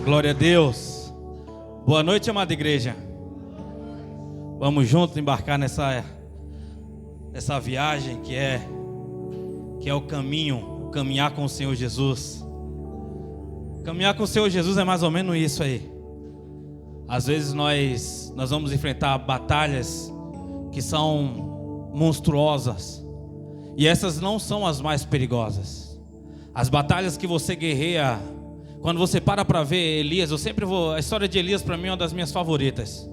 Glória a Deus. Boa noite, amada igreja. Vamos juntos embarcar nessa viagem que é o caminho, caminhar com o Senhor Jesus. Caminhar com o Senhor Jesus é mais ou menos isso aí. Às vezes nós vamos enfrentar batalhas que são monstruosas, e essas não são as mais perigosas. As batalhas que você guerreia, quando você para ver Elias, a história de Elias para mim é uma das minhas favoritas.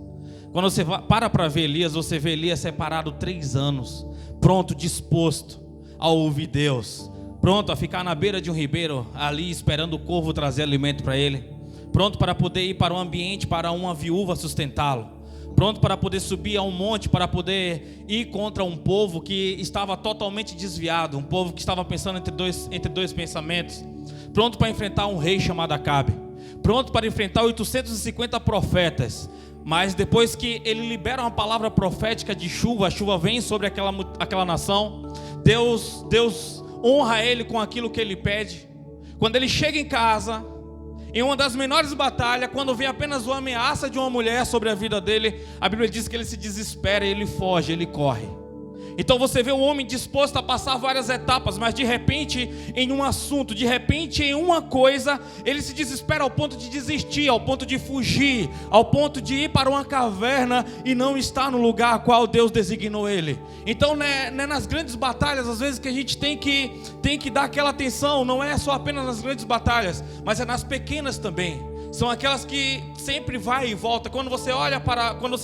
Quando você para ver Elias, você vê Elias separado 3 anos, pronto, disposto a ouvir Deus, pronto a ficar na beira de um ribeiro, ali esperando o corvo trazer alimento para ele, pronto para poder ir para um ambiente, para uma viúva sustentá-lo, pronto para poder subir a um monte, para poder ir contra um povo que estava totalmente desviado, um povo que estava pensando entre dois pensamentos, pronto para enfrentar um rei chamado Acabe, pronto para enfrentar 850 profetas. Mas depois que ele libera uma palavra profética de chuva, a chuva vem sobre aquela nação. Deus honra ele com aquilo que ele pede. Quando ele chega em casa, em uma das menores batalhas, quando vem apenas uma ameaça de uma mulher sobre a vida dele, a Bíblia diz que ele se desespera, ele foge, ele corre. Então você vê o homem disposto a passar várias etapas, mas de repente em um assunto, de repente em uma coisa, ele se desespera ao ponto de desistir, ao ponto de fugir, ao ponto de ir para uma caverna e não estar no lugar a qual Deus designou ele. Então não é nas grandes batalhas às vezes que a gente tem que dar aquela atenção, não é só apenas nas grandes batalhas, mas é nas pequenas também. São aquelas que sempre vai e volta. Quando você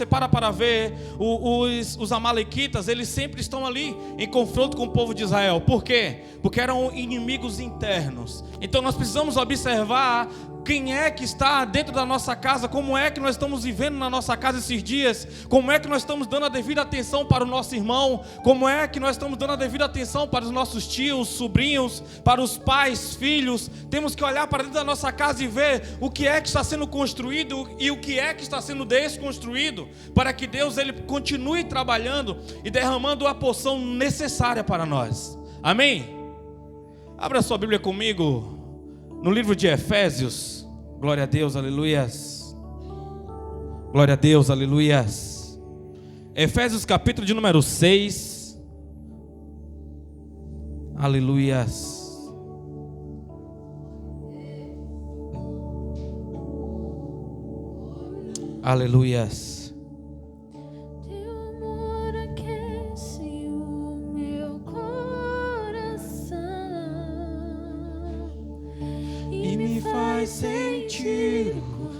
para ver os amalequitas, eles sempre estão ali em confronto com o povo de Israel. Por quê? Porque eram inimigos internos. Então nós precisamos observar quem é que está dentro da nossa casa, como é que nós estamos vivendo na nossa casa esses dias, como é que nós estamos dando a devida atenção para o nosso irmão, como é que nós estamos dando a devida atenção para os nossos tios, sobrinhos, para os pais, filhos. Temos que olhar para dentro da nossa casa e ver o que é que está sendo construído e o que é que está sendo desconstruído, para que Deus ele continue trabalhando e derramando a porção necessária para nós. Amém? Abra sua Bíblia comigo no livro de Efésios. Glória a Deus, aleluias. Glória a Deus, aleluias. Efésios capítulo de número 6. Aleluias. Aleluias. Sentir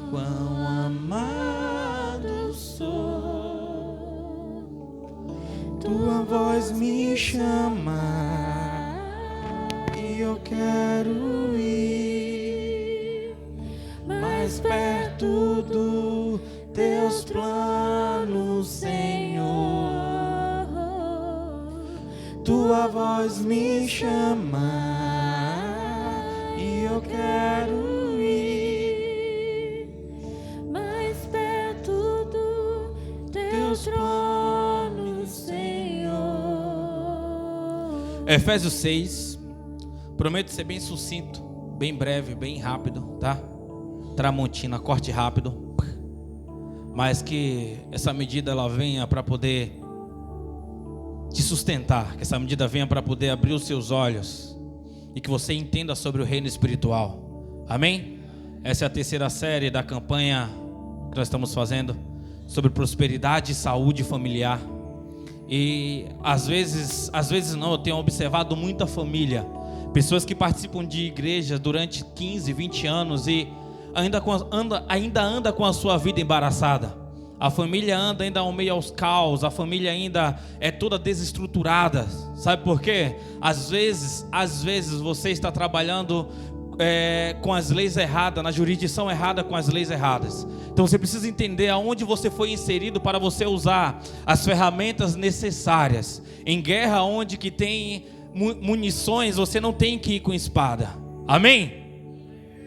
quão amado sou, tua voz me chama e eu quero ir mais perto dos teus planos, Senhor. Tua voz me chama e eu quero planos, Senhor. Efésios 6. Prometo ser bem sucinto, bem breve, bem rápido, tá? Tramontina, corte rápido. Mas que essa medida ela venha para poder te sustentar, que essa medida venha para poder abrir os seus olhos e que você entenda sobre o reino espiritual. Amém? Essa é a terceira série da campanha que nós estamos fazendo sobre prosperidade e saúde familiar. E às vezes não, eu tenho observado muita família, pessoas que participam de igreja durante 15, 20 anos e ainda anda com a sua vida embaraçada. A família anda ainda ao meio aos caos, a família ainda é toda desestruturada. Sabe por quê? Às vezes você está trabalhando com as leis erradas, na jurisdição errada, com as leis erradas. Então você precisa entender aonde você foi inserido para você usar as ferramentas necessárias. Em guerra onde que tem munições, você não tem que ir com espada. Amém?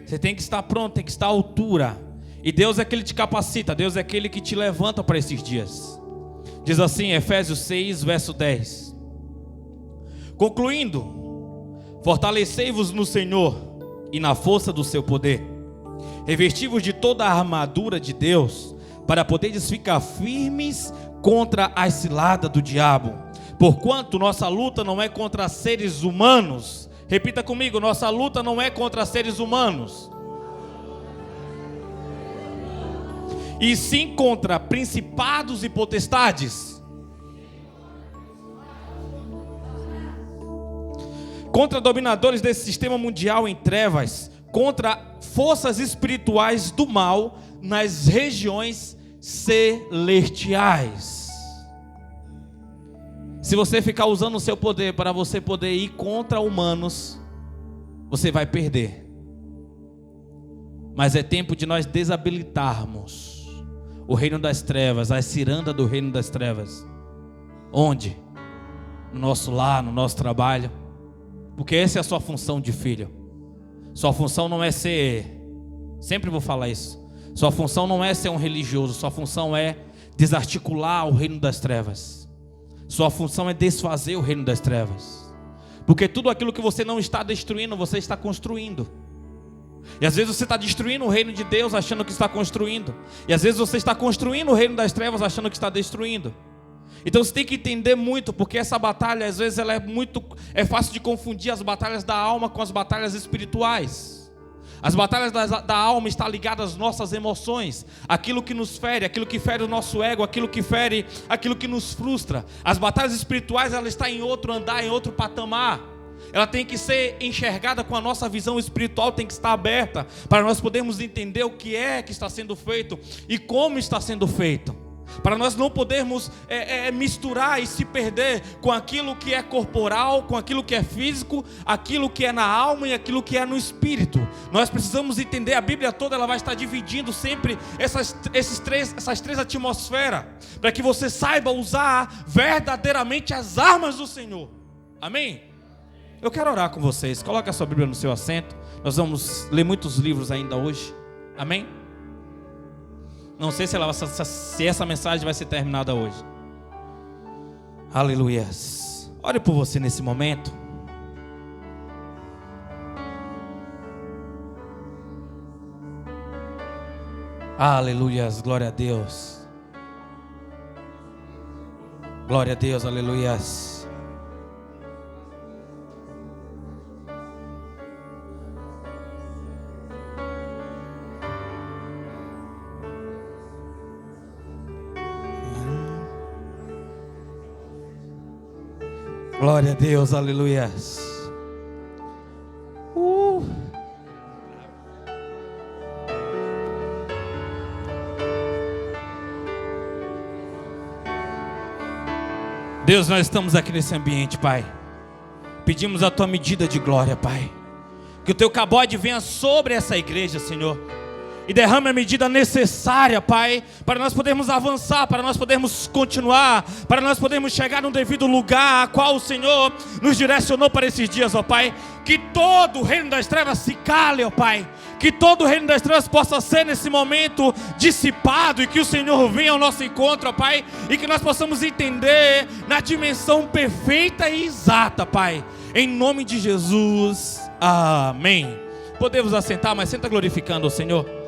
Você tem que estar pronto, tem que estar à altura. E Deus é aquele que te capacita, Deus é aquele que te levanta para esses dias. Diz assim, Efésios 6, verso 10. Concluindo, fortalecei-vos no Senhor e na força do seu poder. Revesti-vos de toda a armadura de Deus, para poderes ficar firmes contra a cilada do diabo. Porquanto nossa luta não é contra seres humanos. Repita comigo: nossa luta não é contra seres humanos, e sim contra principados e potestades, contra dominadores desse sistema mundial em trevas, contra forças espirituais do mal nas regiões celestiais. Se você ficar usando o seu poder para você poder ir contra humanos, você vai perder. Mas é tempo de nós desabilitarmos o reino das trevas, a ciranda do reino das trevas. Onde? No nosso lar, no nosso trabalho. Porque essa é a sua função de filho. Sua função não é ser, sempre vou falar isso, sua função não é ser um religioso, sua função é desarticular o reino das trevas. Sua função é desfazer o reino das trevas. Porque tudo aquilo que você não está destruindo, você está construindo. E às vezes você está destruindo o reino de Deus achando que está construindo. E às vezes você está construindo o reino das trevas achando que está destruindo. Então você tem que entender muito, porque essa batalha às vezes ela é fácil de confundir as batalhas da alma com as batalhas espirituais. As batalhas da alma estão ligadas às nossas emoções, aquilo que nos fere, aquilo que fere o nosso ego, aquilo que fere, aquilo que nos frustra. As batalhas espirituais, ela está em outro andar, em outro patamar. Ela tem que ser enxergada com a nossa visão espiritual, tem que estar aberta, para nós podermos entender o que é que está sendo feito e como está sendo feito. Para nós não podermos misturar e se perder com aquilo que é corporal, com aquilo que é físico, aquilo que é na alma e aquilo que é no espírito. Nós precisamos entender, a Bíblia toda ela vai estar dividindo sempre essas três atmosferas, para que você saiba usar verdadeiramente as armas do Senhor. Amém? Eu quero orar com vocês. Coloque a sua Bíblia no seu assento. Nós vamos ler muitos livros ainda hoje. Amém? Não sei se essa mensagem vai ser terminada hoje. Aleluias. Ore por você nesse momento. Aleluias, glória a Deus. Glória a Deus, aleluias. Glória a Deus, aleluias. Deus, nós estamos aqui nesse ambiente, Pai. Pedimos a Tua medida de glória, Pai. Que o Teu cabode venha sobre essa igreja, Senhor, e derrame a medida necessária, Pai, para nós podermos avançar, para nós podermos continuar, para nós podermos chegar no devido lugar a qual o Senhor nos direcionou para esses dias, ó Pai. Que todo o reino das trevas se cale, ó Pai. Que todo o reino das trevas possa ser nesse momento dissipado, e que o Senhor venha ao nosso encontro, ó Pai, e que nós possamos entender na dimensão perfeita e exata, Pai. Em nome de Jesus, amém. Podemos assentar, mas senta glorificando o Senhor.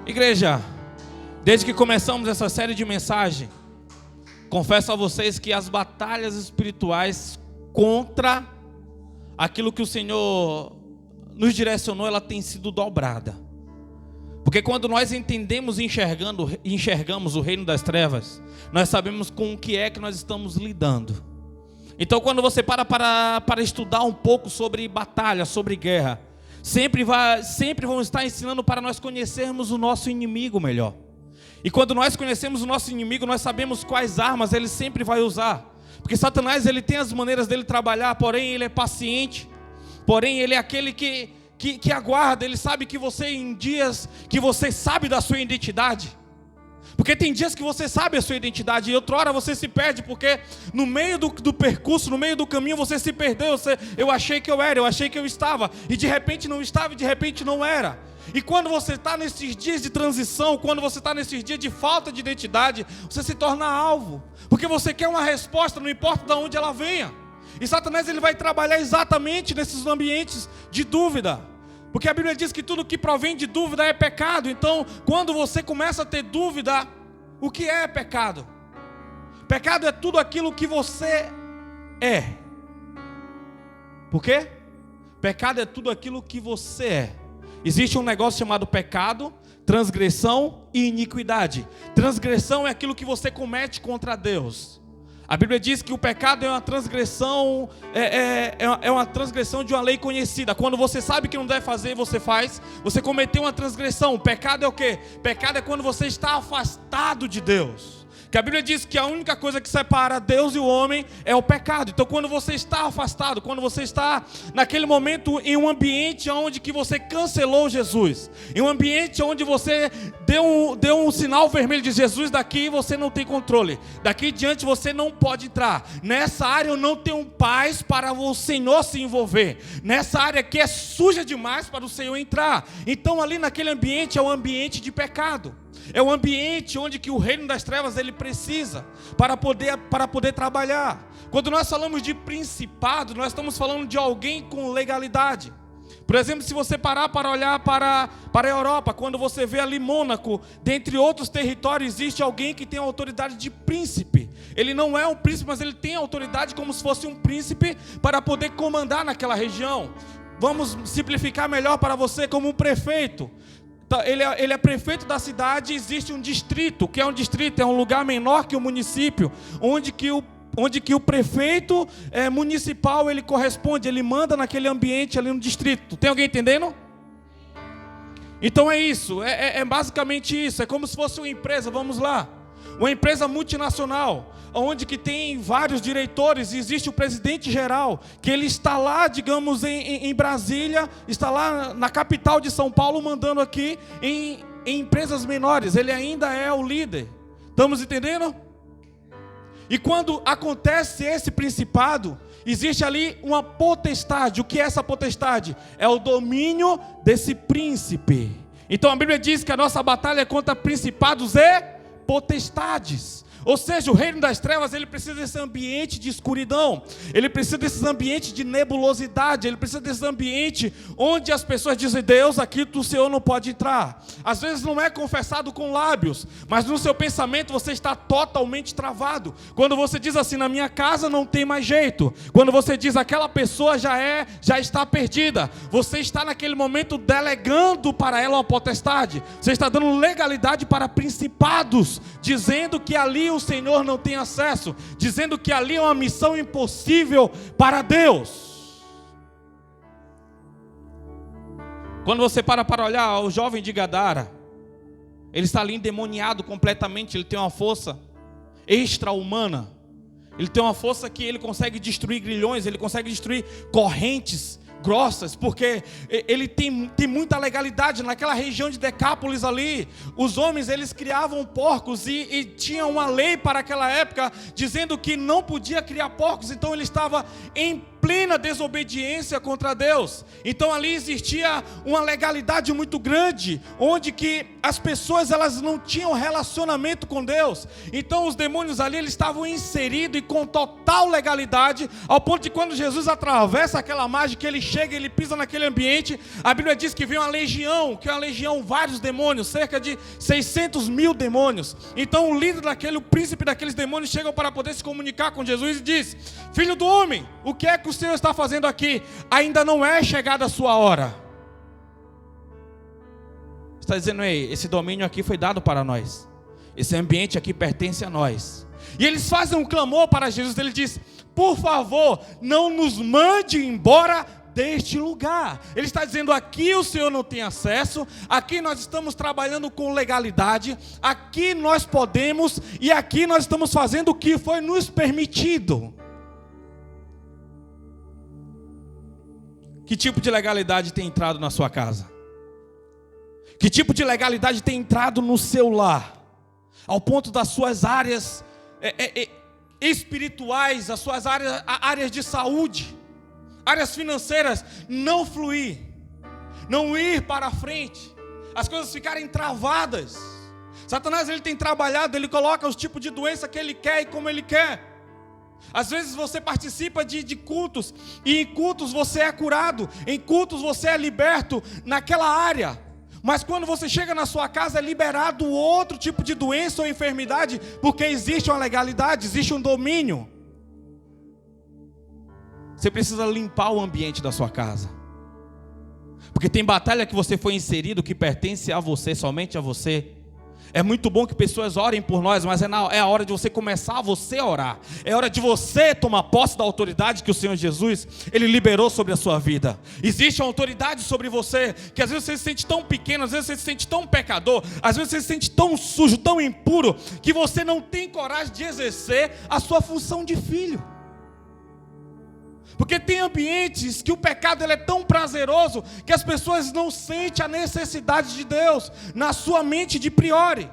Igreja, desde que começamos essa série de mensagens, confesso a vocês que as batalhas espirituais contra aquilo que o Senhor nos direcionou, ela tem sido dobrada. Porque quando nós entendemos e enxergamos o reino das trevas, nós sabemos com o que é que nós estamos lidando. Então quando você para estudar um pouco sobre batalha, sobre guerra, sempre vão estar ensinando para nós conhecermos o nosso inimigo melhor. E quando nós conhecemos o nosso inimigo, nós sabemos quais armas ele sempre vai usar. Porque Satanás, ele tem as maneiras dele trabalhar, porém ele é paciente. Porém ele é aquele que aguarda, ele sabe que você, em dias que você sabe da sua identidade. Porque tem dias que você sabe a sua identidade e outra hora você se perde, porque no meio do percurso, no meio do caminho você se perdeu. Eu achei que eu era, eu achei que eu estava, e de repente não estava, e de repente não era. E quando você está nesses dias de transição, quando você está nesses dias de falta de identidade, você se torna alvo, porque você quer uma resposta, não importa de onde ela venha. E Satanás, ele vai trabalhar exatamente nesses ambientes de dúvida, Porque a Bíblia diz que tudo que provém de dúvida é pecado. Então, quando você começa a ter dúvida, o que é pecado? Pecado é tudo aquilo que você é. Por quê? Pecado é tudo aquilo que você é. Existe um negócio chamado pecado, transgressão e iniquidade. Transgressão é aquilo que você comete contra Deus. A Bíblia diz que o pecado é uma transgressão, é uma transgressão de uma lei conhecida. Quando você sabe que não deve fazer, você faz. Você cometeu uma transgressão. O pecado é o quê? Pecado é quando você está afastado de Deus. Que a Bíblia diz que a única coisa que separa Deus e o homem é o pecado. Então quando você está afastado, quando você está naquele momento em um ambiente onde que você cancelou Jesus, em um ambiente onde você deu um sinal vermelho de Jesus, daqui você não tem controle, daqui em diante você não pode entrar, nessa área eu não tenho paz para o Senhor se envolver, nessa área aqui é suja demais para o Senhor entrar. Então ali naquele ambiente é um ambiente de pecado. É um ambiente onde que o reino das trevas ele precisa para poder trabalhar. Quando nós falamos de principado, nós estamos falando de alguém com legalidade. Por exemplo, se você parar para olhar para a Europa, quando você vê ali Mônaco, dentre outros territórios, existe alguém que tem a autoridade de príncipe. Ele não é um príncipe, mas ele tem a autoridade como se fosse um príncipe para poder comandar naquela região. Vamos simplificar melhor para você, como um prefeito. Ele é prefeito da cidade. Existe um distrito. O que é um distrito? É um lugar menor que o município, onde que o prefeito municipal ele corresponde, ele manda naquele ambiente ali no distrito. Tem alguém entendendo? Então é isso, é basicamente isso. É como se fosse uma empresa, vamos lá, uma empresa multinacional, onde que tem vários diretores, e existe o presidente geral, que ele está lá, digamos, em Brasília, está lá na capital de São Paulo, mandando aqui em empresas menores. Ele ainda é o líder. Estamos entendendo? E quando acontece esse principado, existe ali uma potestade. O que é essa potestade? É o domínio desse príncipe. Então a Bíblia diz que a nossa batalha é contra principados e potestades. Ou seja, o reino das trevas, ele precisa desse ambiente de escuridão, ele precisa desse ambiente de nebulosidade, ele precisa desse ambiente onde as pessoas dizem: Deus, aqui o Senhor não pode entrar. Às vezes não é confessado com lábios, mas no seu pensamento você está totalmente travado. Quando você diz assim: na minha casa não tem mais jeito. Quando você diz: aquela pessoa já está perdida. Você está naquele momento delegando para ela uma potestade. Você está dando legalidade para principados, dizendo que ali o Senhor não tem acesso, dizendo que ali é uma missão impossível para Deus. Quando você para olhar o jovem de Gadara, ele está ali endemoniado completamente. Ele tem uma força extra-humana, ele tem uma força que ele consegue destruir grilhões, ele consegue destruir correntes grossas, porque ele tem muita legalidade. Naquela região de Decápolis ali, os homens eles criavam porcos e tinha uma lei para aquela época dizendo que não podia criar porcos. Então ele estava em plena desobediência contra Deus. Então ali existia uma legalidade muito grande, onde que as pessoas elas não tinham relacionamento com Deus. Então os demônios ali eles estavam inseridos e com total legalidade, ao ponto de quando Jesus atravessa aquela margem, que ele chega, ele pisa naquele ambiente, a Bíblia diz que vem uma legião, vários demônios, cerca de 600 mil demônios. Então o líder daquele, o príncipe daqueles demônios chegam para poder se comunicar com Jesus e diz: Filho do homem, o que é que o Senhor está fazendo aqui? Ainda não é chegada a sua hora. Está dizendo: ei, esse domínio aqui foi dado para nós, esse ambiente aqui pertence a nós. E eles fazem um clamor para Jesus. Ele diz: por favor, não nos mande embora deste lugar. Ele está dizendo: aqui o Senhor não tem acesso, aqui nós estamos trabalhando com legalidade, aqui nós podemos, e aqui nós estamos fazendo o que foi nos permitido. Que tipo de legalidade tem entrado na sua casa? Que tipo de legalidade tem entrado no seu lar? Ao ponto das suas áreas espirituais, as suas áreas de saúde, áreas financeiras não fluir, não ir para frente, as coisas ficarem travadas. Satanás ele tem trabalhado, ele coloca os tipos de doença que ele quer e como ele quer. Às vezes você participa de cultos, e em cultos você é curado, em cultos você é liberto naquela área. Mas quando você chega na sua casa é liberado outro tipo de doença ou enfermidade, porque existe uma legalidade, existe um domínio. Você precisa limpar o ambiente da sua casa. Porque tem batalha que você foi inserido, que pertence a você, somente a você. É muito bom que pessoas orem por nós, mas é a hora de você começar a você orar. É hora de você tomar posse da autoridade que o Senhor Jesus, Ele liberou sobre a sua vida. Existe uma autoridade sobre você, que às vezes você se sente tão pequeno, às vezes você se sente tão pecador, às vezes você se sente tão sujo, tão impuro, que você não tem coragem de exercer a sua função de filho. Porque tem ambientes que o pecado ele é tão prazeroso que as pessoas não sentem a necessidade de Deus na sua mente de priori.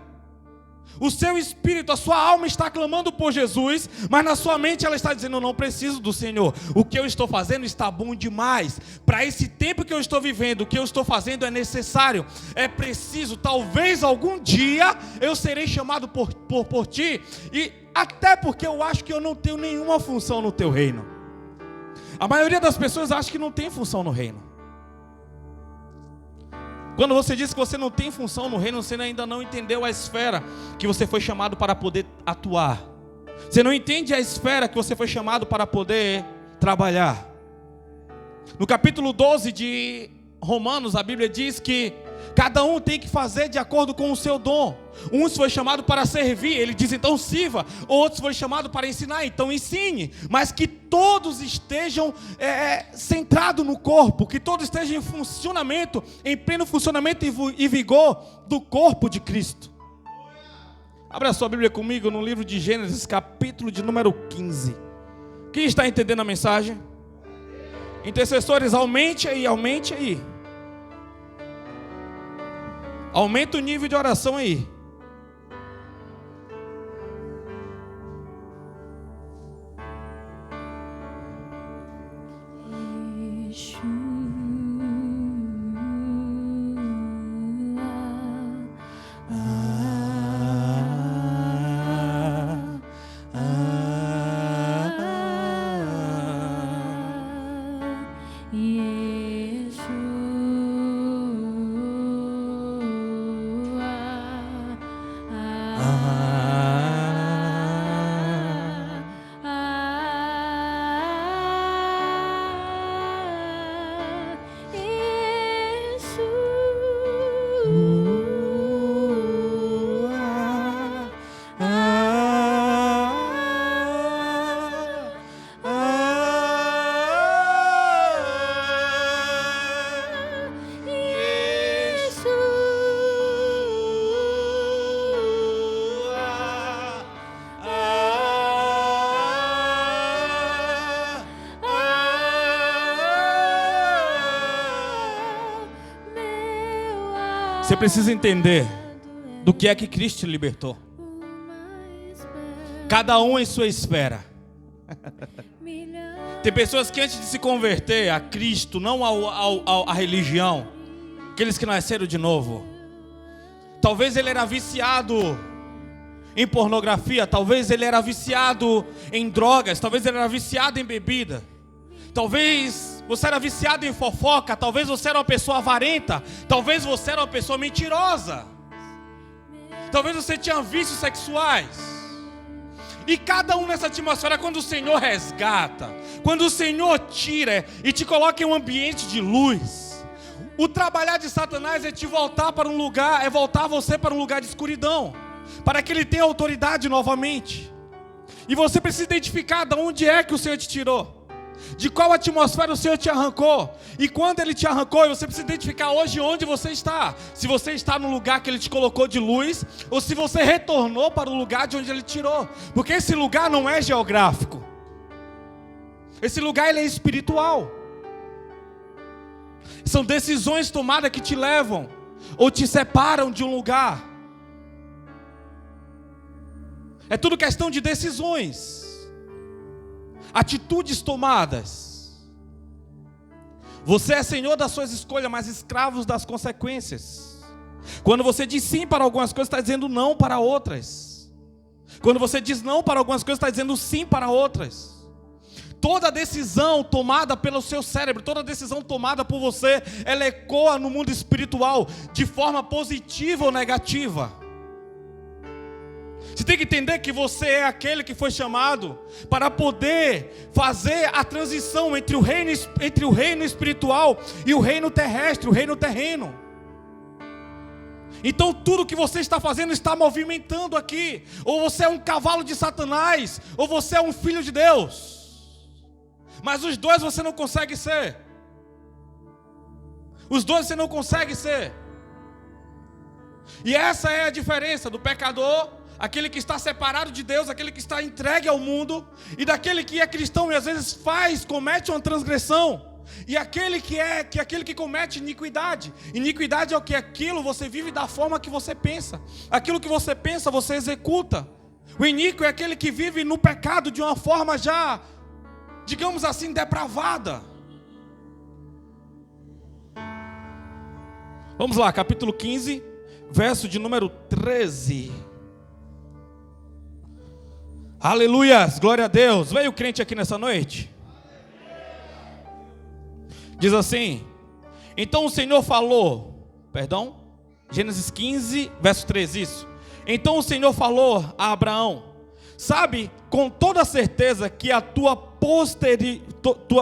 O seu espírito, a sua alma está clamando por Jesus, mas na sua mente ela está dizendo: eu não preciso do Senhor, o que eu estou fazendo está bom demais, para esse tempo que eu estou vivendo, o que eu estou fazendo é necessário, é preciso, talvez algum dia eu serei chamado por ti, e até porque eu acho que eu não tenho nenhuma função no teu reino. A maioria das pessoas acha que não tem função no reino. Quando você diz que você não tem função no reino, você ainda não entendeu a esfera que você foi chamado para poder atuar. Você não entende a esfera que você foi chamado para poder trabalhar. No capítulo 12 de Romanos, a Bíblia diz que cada um tem que fazer de acordo com o seu dom. Uns foi chamado para servir, ele diz então sirva. Outros foi chamado para ensinar, então ensine. Mas que todos estejam centrados no corpo, que todos estejam em funcionamento, em pleno funcionamento e vigor do corpo de Cristo. Abra sua Bíblia comigo no livro de Gênesis, capítulo de número 15. Quem está entendendo a mensagem? Intercessores, aumente aí, aumente aí. Aumenta o nível de oração aí. Você precisa entender do que é que Cristo te libertou. Cada um em sua esfera. Tem pessoas que antes de se converter a Cristo, não à religião, aqueles que nasceram de novo, talvez ele era viciado em pornografia, talvez ele era viciado em drogas, talvez ele era viciado em bebida, talvez você era viciado em fofoca, talvez você era uma pessoa avarenta, talvez você era uma pessoa mentirosa, talvez você tinha vícios sexuais. E cada um nessa atmosfera, quando o Senhor resgata, quando o Senhor tira e te coloca em um ambiente de luz, o trabalhar de Satanás é te voltar para um lugar, é voltar você para um lugar de escuridão, para que ele tenha autoridade novamente. E você precisa identificar de onde é que o Senhor te tirou, de qual atmosfera o Senhor te arrancou. E quando Ele te arrancou, você precisa identificar hoje onde você está. Se você está no lugar que Ele te colocou de luz, ou se você retornou para o lugar de onde Ele tirou. Porque esse lugar não é geográfico. Esse lugar ele é espiritual. São decisões tomadas que te levam ou te separam de um lugar. É tudo questão de decisões, atitudes tomadas. Você é senhor das suas escolhas, mas escravos das consequências. Quando você diz sim para algumas coisas, está dizendo não para outras. Quando você diz não para algumas coisas, está dizendo sim para outras. Toda decisão tomada pelo seu cérebro, toda decisão tomada por você, ela ecoa no mundo espiritual de forma positiva ou negativa. Você tem que entender que você é aquele que foi chamado para poder fazer a transição entre o reino espiritual e o reino terrestre, o reino terreno. Então tudo que você está fazendo está movimentando aqui. Ou você é um cavalo de Satanás, ou você é um filho de Deus. Mas os dois você não consegue ser. Os dois você não consegue ser. E essa é a diferença do pecador, aquele que está separado de Deus, aquele que está entregue ao mundo, e daquele que é cristão e às vezes comete uma transgressão. E aquele que comete iniquidade. Iniquidade é o que? Aquilo você vive da forma que você pensa. Aquilo que você pensa, você executa. O iníquo é aquele que vive no pecado de uma forma já, digamos assim, depravada. Vamos lá, capítulo 15, verso de número 13. Aleluias, glória a Deus. Veio o crente aqui nessa noite? Diz assim: então o Senhor falou, Gênesis 15, verso 13, isso. Então o Senhor falou a Abraão: sabe com toda certeza que a tua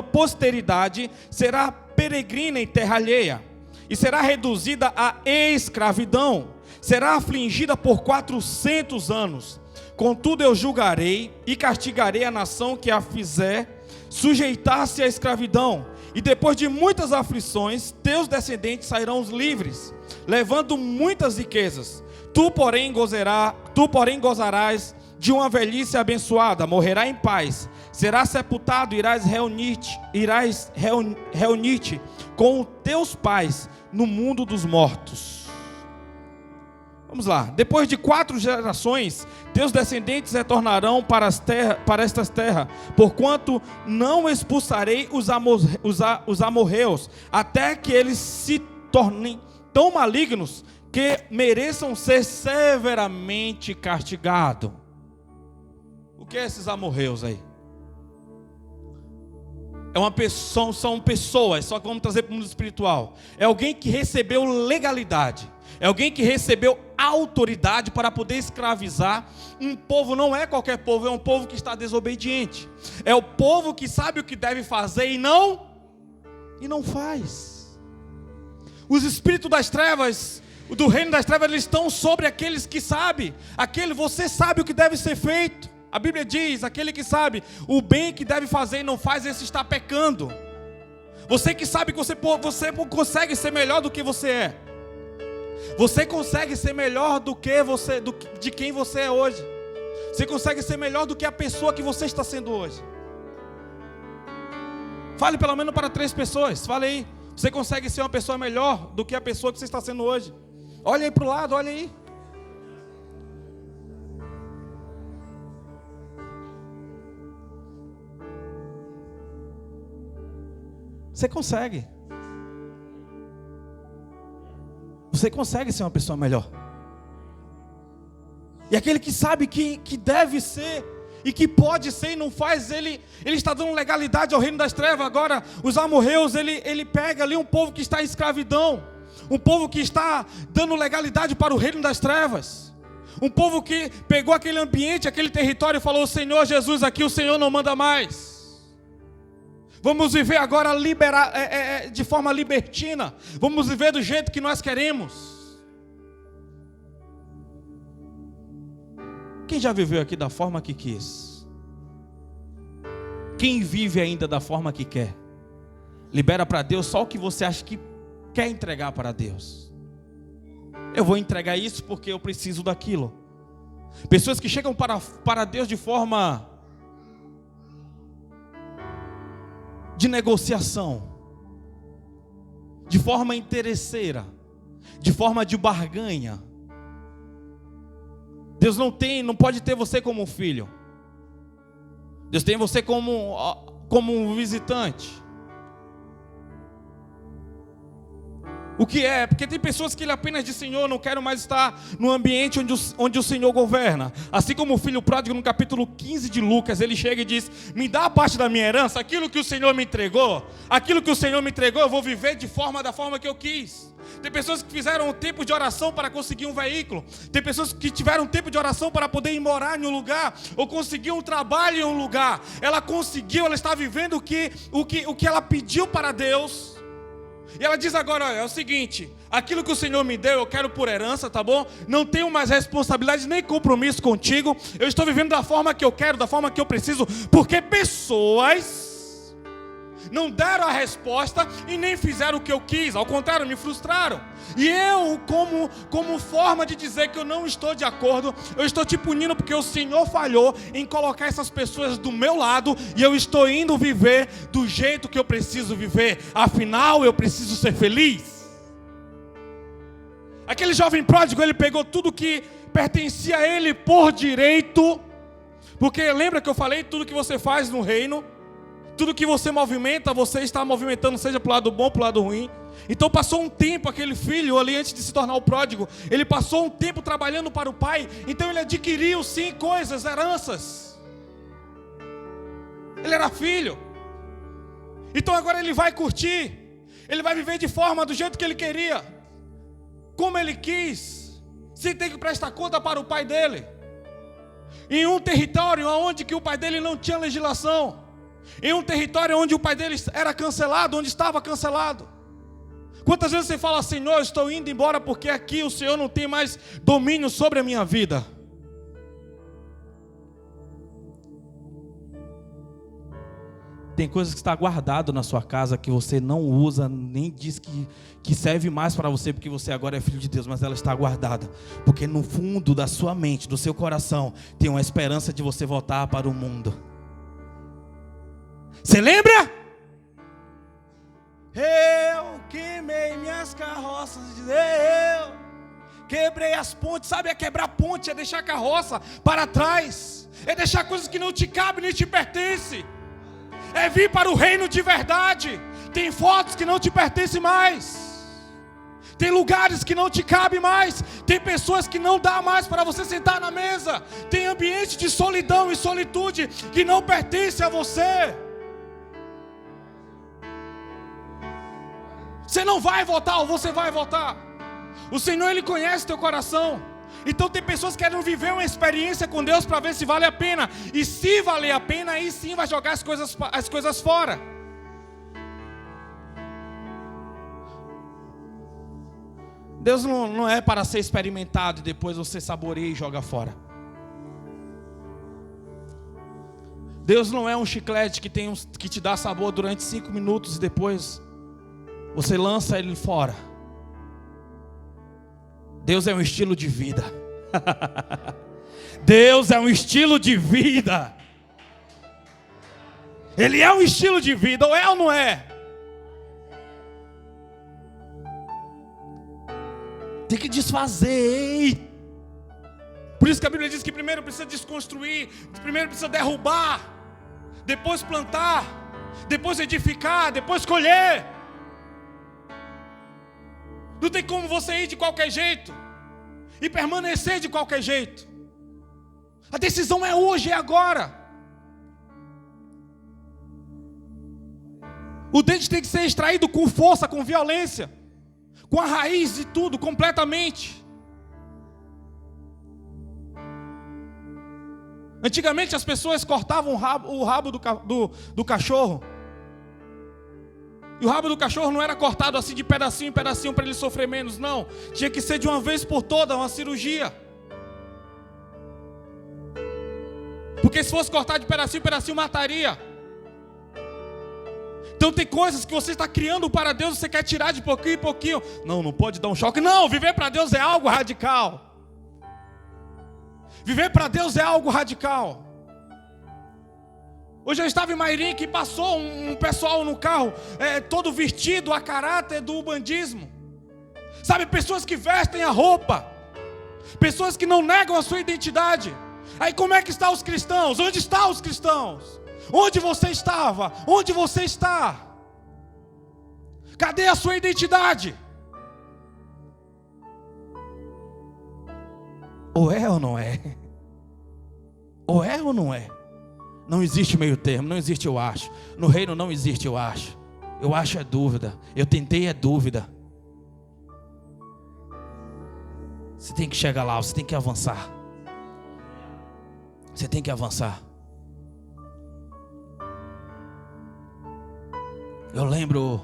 posteridade será peregrina em terra alheia, e será reduzida à escravidão, será afligida por 400 anos. Contudo eu julgarei e castigarei a nação que a fizer sujeitar-se à escravidão, e depois de muitas aflições, teus descendentes sairão livres, levando muitas riquezas. Tu, porém, gozarás de uma velhice abençoada, morrerá em paz, serás sepultado, irás reunir-te com os teus pais no mundo dos mortos. Vamos lá. Depois de 4 gerações, teus descendentes retornarão para estas terras, porquanto não expulsarei os amorreus, até que eles se tornem tão malignos que mereçam ser severamente castigados. O que é esses amorreus aí? São pessoas, só que vamos trazer para o mundo espiritual. É alguém que recebeu legalidade. É alguém que recebeu autoridade para poder escravizar um povo. Não é qualquer povo, é um povo que está desobediente. É o povo que sabe o que deve fazer e não faz. Os espíritos das trevas, do reino das trevas, eles estão sobre aqueles que sabem. Você sabe o que deve ser feito. A Bíblia diz: aquele que sabe o bem que deve fazer e não faz, esse está pecando. Você que sabe que você consegue ser melhor do que você é. Você consegue ser melhor de quem você é hoje. Você consegue ser melhor do que a pessoa que você está sendo hoje. Fale pelo menos para 3 pessoas. Fale aí. Você consegue ser uma pessoa melhor do que a pessoa que você está sendo hoje. Olha aí para o lado, olha aí. Você consegue. Você consegue ser uma pessoa melhor. E aquele que sabe que deve ser e que pode ser e não faz, ele está dando legalidade ao reino das trevas. Agora, os amorreus, ele pega ali um povo que está em escravidão, um povo que está dando legalidade para o reino das trevas, um povo que pegou aquele ambiente, aquele território e falou: Senhor Jesus, aqui o Senhor não manda mais. Vamos viver agora de forma libertina. Vamos viver do jeito que nós queremos. Quem já viveu aqui da forma que quis? Quem vive ainda da forma que quer? Libera para Deus só o que você acha que quer entregar para Deus. Eu vou entregar isso porque eu preciso daquilo. Pessoas que chegam para Deus de forma de negociação, de forma interesseira, de forma de barganha. Deus não pode ter você como um filho. Deus tem você como um visitante. O que é? Porque tem pessoas que ele apenas diz: Senhor, eu não quero mais estar no ambiente onde o Senhor governa. Assim como o filho pródigo no capítulo 15 de Lucas, ele chega e diz: me dá a parte da minha herança, aquilo que o Senhor me entregou. Aquilo que o Senhor me entregou, eu vou viver da forma que eu quis. Tem pessoas que fizeram um tempo de oração para conseguir um veículo. Tem pessoas que tiveram um tempo de oração para poder ir morar em um lugar, ou conseguir um trabalho em um lugar. Ela conseguiu, ela está vivendo o que ela pediu para Deus. E ela diz agora: olha, é o seguinte, aquilo que o Senhor me deu, eu quero por herança, tá bom? Não tenho mais responsabilidade nem compromisso contigo. Eu estou vivendo da forma que eu quero, da forma que eu preciso, porque pessoas não deram a resposta e nem fizeram o que eu quis. Ao contrário, me frustraram. E eu, como forma de dizer que eu não estou de acordo, eu estou te punindo porque o Senhor falhou em colocar essas pessoas do meu lado, e eu estou indo viver do jeito que eu preciso viver. Afinal, eu preciso ser feliz. Aquele jovem pródigo, ele pegou tudo que pertencia a ele por direito. Porque lembra que eu falei, tudo que você faz no reino, tudo que você movimenta, você está movimentando, seja para o lado bom, para o lado ruim. Então passou um tempo, aquele filho ali, antes de se tornar o pródigo, ele passou um tempo trabalhando para o pai. Então ele adquiriu sim coisas, heranças. Ele era filho. Então agora ele vai curtir. Ele vai viver de forma, do jeito que ele queria, como ele quis, sem ter que prestar conta para o pai dele. Em um território onde que o pai dele não tinha legislação. Em um território onde o pai dele era cancelado, onde estava cancelado. Quantas vezes você fala: Senhor, eu estou indo embora porque aqui o Senhor não tem mais domínio sobre a minha vida. Tem coisas que está guardado na sua casa que você não usa, nem diz que serve mais para você porque você agora é filho de Deus, mas ela está guardada, porque no fundo da sua mente, do seu coração, tem uma esperança de você voltar para o mundo. Você lembra? Eu queimei minhas carroças, eu quebrei as pontes. Sabe, é quebrar ponte, é deixar a carroça para trás, é deixar coisas que não te cabem nem te pertencem, é vir para o reino de verdade. Tem fotos que não te pertencem mais, tem lugares que não te cabem mais, tem pessoas que não dá mais para você sentar na mesa, tem ambiente de solidão e solitude que não pertence a você. Você não vai voltar, ou você vai voltar? O Senhor, Ele conhece teu coração. Então tem pessoas que querem viver uma experiência com Deus para ver se vale a pena. E se valer a pena, aí sim vai jogar as coisas fora. Deus não é para ser experimentado e depois você saboreia e joga fora. Deus não é um chiclete que te dá sabor durante 5 minutos e depois você lança ele fora. Deus é um estilo de vida. Deus é um estilo de vida. Ele é um estilo de vida, ou é ou não é? Tem que desfazer. Por isso que a Bíblia diz que primeiro precisa desconstruir, primeiro precisa derrubar, depois plantar, depois edificar, depois colher. Não tem como você ir de qualquer jeito e permanecer de qualquer jeito. A decisão é hoje, é agora. O dente tem que ser extraído com força, com violência, com a raiz de tudo, completamente. Antigamente as pessoas cortavam o rabo do cachorro. E o rabo do cachorro não era cortado assim de pedacinho em pedacinho para ele sofrer menos, não. Tinha que ser de uma vez por toda, uma cirurgia. Porque se fosse cortar de pedacinho em pedacinho, mataria. Então tem coisas que você está criando para Deus, você quer tirar de pouquinho em pouquinho. Não pode dar um choque. Não, viver para Deus é algo radical. Viver para Deus é algo radical. Hoje eu estava em Mairim, que passou um pessoal no carro, todo vestido a caráter do bandismo. Sabe, pessoas que vestem a roupa, pessoas que não negam a sua identidade. Aí como é que estão os cristãos? Onde estão os cristãos? Onde você estava? Onde você está? Cadê a sua identidade? Não existe meio termo, não existe eu acho. No reino não existe eu acho. Eu acho é dúvida, eu tentei é dúvida. Você tem que chegar lá, você tem que avançar. Você tem que avançar. Eu lembro,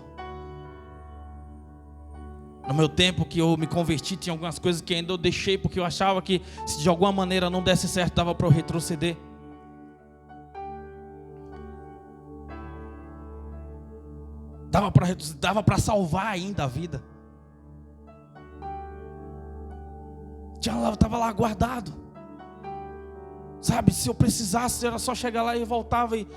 no meu tempo que eu me converti, tinha algumas coisas que ainda eu deixei, porque eu achava que se de alguma maneira não desse certo, dava para eu retroceder. Dava para salvar ainda a vida. Estava lá guardado. Sabe, se eu precisasse, era só chegar lá e voltava e...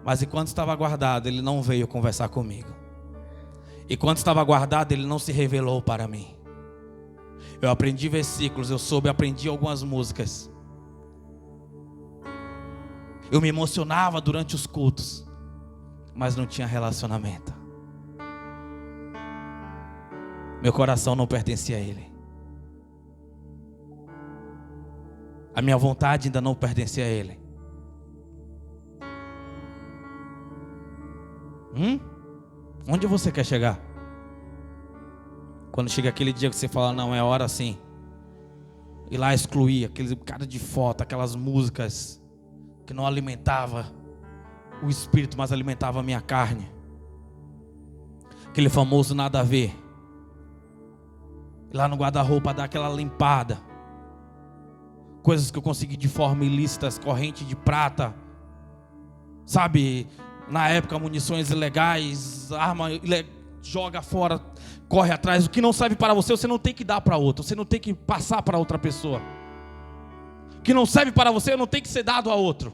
Mas enquanto estava guardado, ele não veio conversar comigo. Enquanto estava guardado, ele não se revelou para mim. Eu aprendi versículos, aprendi algumas músicas. Eu me emocionava durante os cultos, mas não tinha relacionamento. Meu coração não pertencia a Ele. A minha vontade ainda não pertencia a Ele. Onde você quer chegar? Quando chega aquele dia que você fala, não, é hora sim. Ir lá excluir aquele cara de foto, aquelas músicas que não alimentavam o espírito, mas alimentava a minha carne. Aquele famoso nada a ver. Ir lá no guarda-roupa dar aquela limpada. Coisas que eu consegui de forma ilícita, corrente de prata. Sabe, na época munições ilegais, arma joga fora, corre atrás. O que não serve para você, você não tem que dar para outro. Você não tem que passar para outra pessoa. O que não serve para você, não tem que ser dado a outro.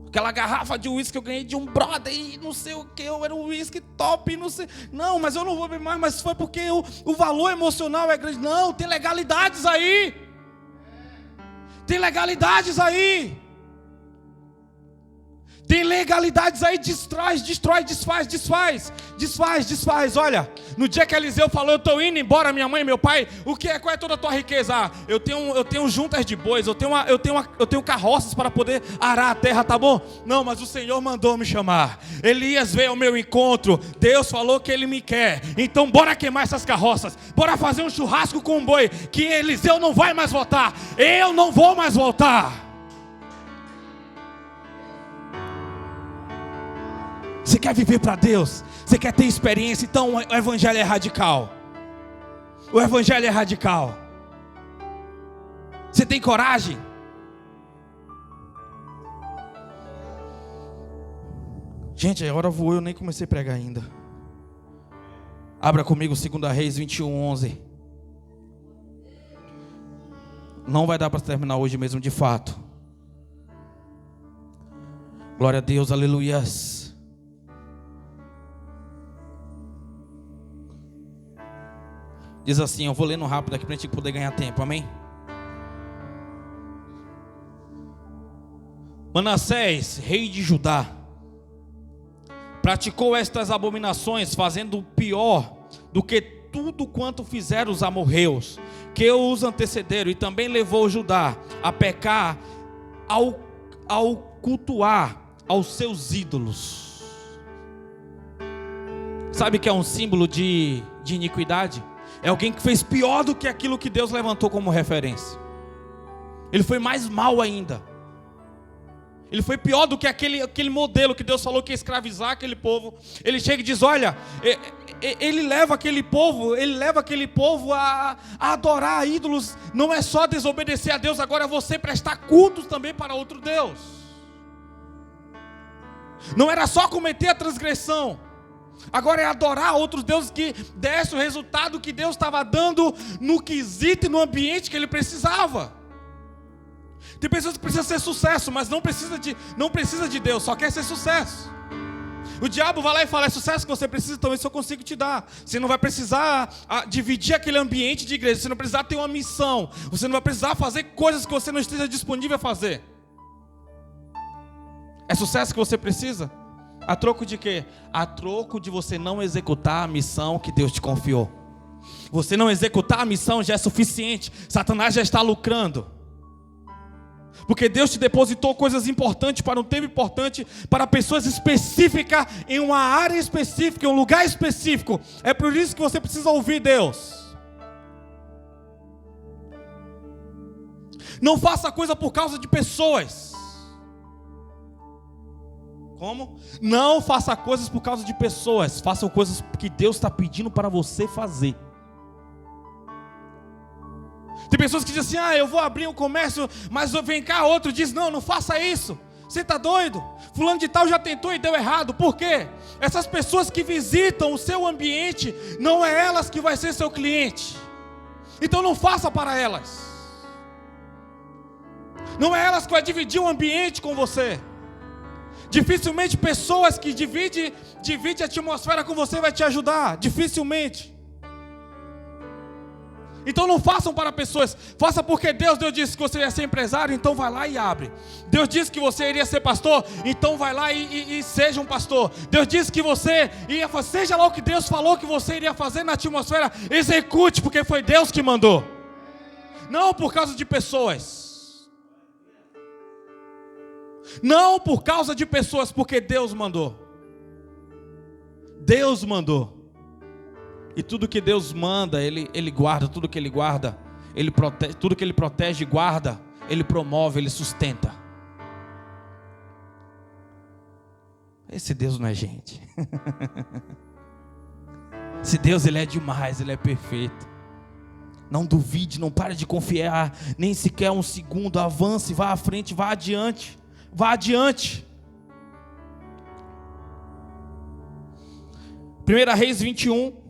Aquela garrafa de uísque que eu ganhei de um brother e não sei o que, era um uísque top, não sei. Não, mas eu não vou beber mais, mas foi porque o valor emocional é grande. Não, tem legalidades aí. Tem legalidades aí. Tem legalidades aí, destrói, desfaz. Olha, no dia que Eliseu falou, eu estou indo embora, minha mãe e meu pai, qual é toda a tua riqueza? Eu tenho juntas de bois, eu tenho carroças para poder arar a terra, tá bom? Não, mas o Senhor mandou me chamar. Elias veio ao meu encontro, Deus falou que Ele me quer. Então bora queimar essas carroças, bora fazer um churrasco com um boi, que Eliseu não vai mais voltar, eu não vou mais voltar. Você quer viver para Deus? Você quer ter experiência? Então o Evangelho é radical. O Evangelho é radical. Você tem coragem? Gente, a hora voou, eu nem comecei a pregar ainda. Abra comigo 2 Reis 21:11. Não vai dar para terminar hoje mesmo de fato. Glória a Deus, aleluias. Diz assim, eu vou lendo rápido aqui para a gente poder ganhar tempo, amém? Manassés, rei de Judá, praticou estas abominações, fazendo pior do que tudo quanto fizeram os amorreus, que os antecederam, e também levou Judá a pecar ao cultuar aos seus ídolos. Sabe que é um símbolo de iniquidade? É alguém que fez pior do que aquilo que Deus levantou como referência. Ele foi mais mal ainda. Ele foi pior do que aquele modelo que Deus falou que ia escravizar aquele povo. Ele chega e diz, olha, ele leva aquele povo a adorar ídolos. Não é só desobedecer a Deus, agora é você prestar cultos também para outro Deus. Não era só cometer a transgressão, agora é adorar outros deuses que desse o resultado que Deus estava dando no quesito e no ambiente que Ele precisava. Tem pessoas que precisam ser sucesso, mas não precisa de Deus, só quer ser sucesso. O diabo vai lá e fala, é sucesso que você precisa, então isso eu consigo te dar. Você não vai precisar dividir aquele ambiente de igreja, você não vai precisar ter uma missão, você não vai precisar fazer coisas que você não esteja disponível a fazer. É sucesso que você precisa? A troco de quê? A troco de você não executar a missão que Deus te confiou. Você não executar a missão já é suficiente. Satanás já está lucrando. Porque Deus te depositou coisas importantes para um tempo importante, para pessoas específicas, em uma área específica, em um lugar específico. É por isso que você precisa ouvir Deus. Não faça coisa por causa de pessoas. Como? Não faça coisas por causa de pessoas. Faça coisas que Deus está pedindo para você fazer. Tem pessoas que dizem assim, eu vou abrir um comércio, mas vem cá, outro diz, não faça isso. Você está doido? Fulano de tal já tentou e deu errado. Por quê? Essas pessoas que visitam o seu ambiente, não é elas que vai ser seu cliente. Então não faça para elas. Não é elas que vai dividir o ambiente com você. Dificilmente pessoas que dividem a atmosfera com você vai te ajudar. Dificilmente. Então não façam para pessoas. Faça porque Deus disse que você ia ser empresário, então vai lá e abre. Deus disse que você iria ser pastor, então vai lá e seja um pastor. Deus disse que você ia fazer, seja lá o que Deus falou que você iria fazer na atmosfera, execute, porque foi Deus que mandou. Não por causa de pessoas. Não por causa de pessoas, porque Deus mandou. Deus mandou. E tudo que Deus manda, Ele guarda. Tudo que Ele guarda, Ele protege. Tudo que Ele protege e guarda, Ele promove, Ele sustenta. Esse Deus não é gente. Esse Deus, Ele é demais, Ele é perfeito. Não duvide, não pare de confiar, nem sequer um segundo. Avance, vá à frente, vá adiante. Vá adiante. 1 Reis 21.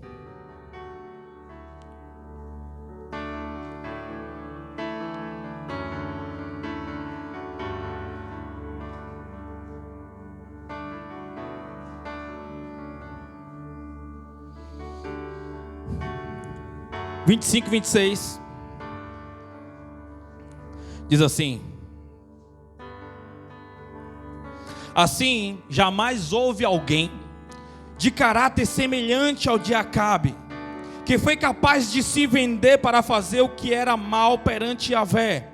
(25 e 26) diz assim: assim, jamais houve alguém de caráter semelhante ao de Acabe, que foi capaz de se vender para fazer o que era mal perante Yahvé,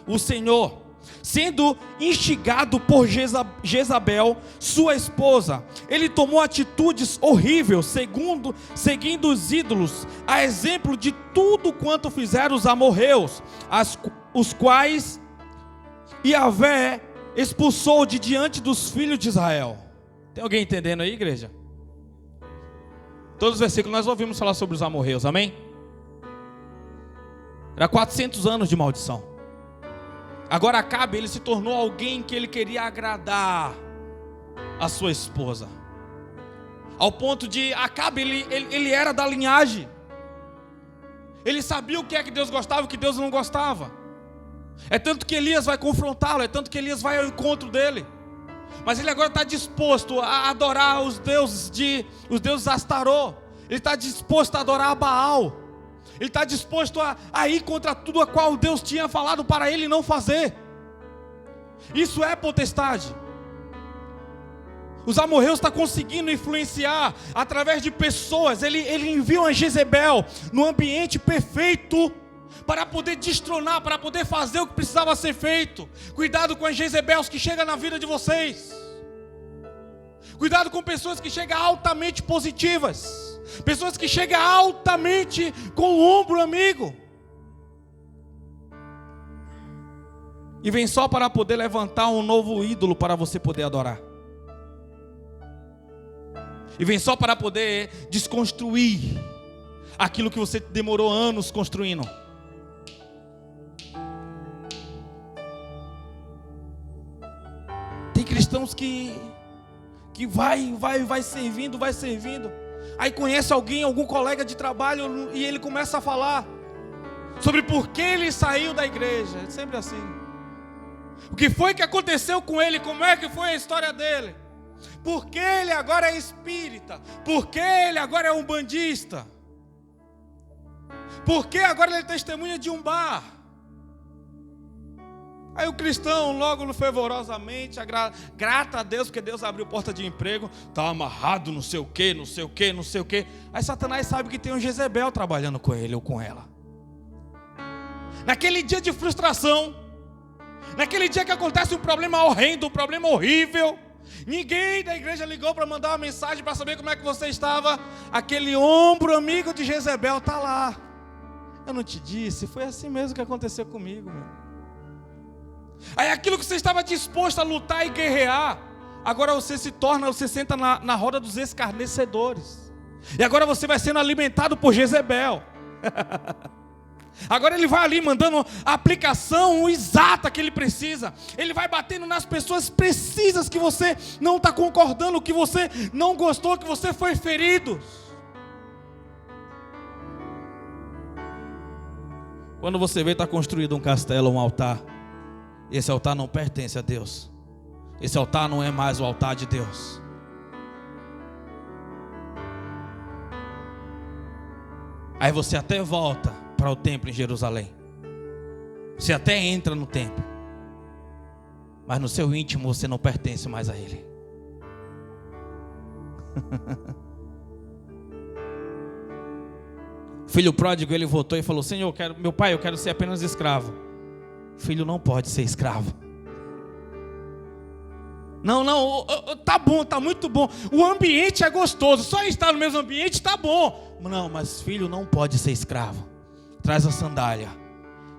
o Senhor, sendo instigado por Jezabel, sua esposa. Ele tomou atitudes horríveis, seguindo os ídolos, a exemplo de tudo quanto fizeram os amorreus, os quais Yahvé expulsou de diante dos filhos de Israel. Tem alguém entendendo aí, igreja? Todos os versículos nós ouvimos falar sobre os amorreus, amém? Era 400 anos de maldição. Agora Acabe, ele se tornou alguém que ele queria agradar a sua esposa. Ao ponto de Acabe, ele era da linhagem. Ele sabia o que é que Deus gostava e o que Deus não gostava. É tanto que Elias vai confrontá-lo, é tanto que Elias vai ao encontro dele. Mas ele agora está disposto a adorar os deuses Astarô. Ele está disposto a adorar Baal. Ele está disposto a ir contra tudo a qual Deus tinha falado para ele não fazer. Isso é potestade. Os amorreus estão conseguindo influenciar através de pessoas. Ele envia uma Jezebel no ambiente perfeito para poder destronar, para poder fazer o que precisava ser feito. Cuidado com as Jezebels que chegam na vida de vocês. Cuidado com pessoas que chegam altamente positivas. Pessoas que chegam altamente com o ombro amigo. E vem só para poder levantar um novo ídolo para você poder adorar. E vem só para poder desconstruir aquilo que você demorou anos construindo. Tem cristãos que vai servindo. Aí conhece algum colega de trabalho, e ele começa a falar sobre por que ele saiu da igreja. É sempre assim. O que foi que aconteceu com ele? Como é que foi a história dele? Por que ele agora é espírita? Por que ele agora é umbandista? Por que agora ele é testemunha de um bar? Aí o cristão, logo fervorosamente, grata a Deus, porque Deus abriu porta de emprego, está amarrado, não sei o quê, não sei o quê, não sei o quê. Aí Satanás sabe que tem um Jezebel trabalhando com ele ou com ela. Naquele dia de frustração, naquele dia que acontece um problema horrendo, um problema horrível, ninguém da igreja ligou para mandar uma mensagem para saber como é que você estava. Aquele ombro amigo de Jezebel está lá. Eu não te disse, foi assim mesmo que aconteceu comigo, meu. Aí aquilo que você estava disposto a lutar e guerrear, agora você senta na roda dos escarnecedores. E agora você vai sendo alimentado por Jezebel. Agora ele vai ali mandando a aplicação exata que ele precisa. Ele vai batendo nas pessoas precisas que você não está concordando, que você não gostou, que você foi ferido. Quando você vê, está construído um castelo, um altar. Esse altar não pertence a Deus. Esse altar não é mais o altar de Deus. Aí você até volta para o templo em Jerusalém. Você até entra no templo. Mas no seu íntimo você não pertence mais a Ele. Filho pródigo, ele voltou e falou: Senhor, meu pai, eu quero ser apenas escravo. Filho não pode ser escravo. Não, tá bom, tá muito bom. O ambiente é gostoso, só estar no mesmo ambiente tá bom. Não, mas filho não pode ser escravo. Traz a sandália,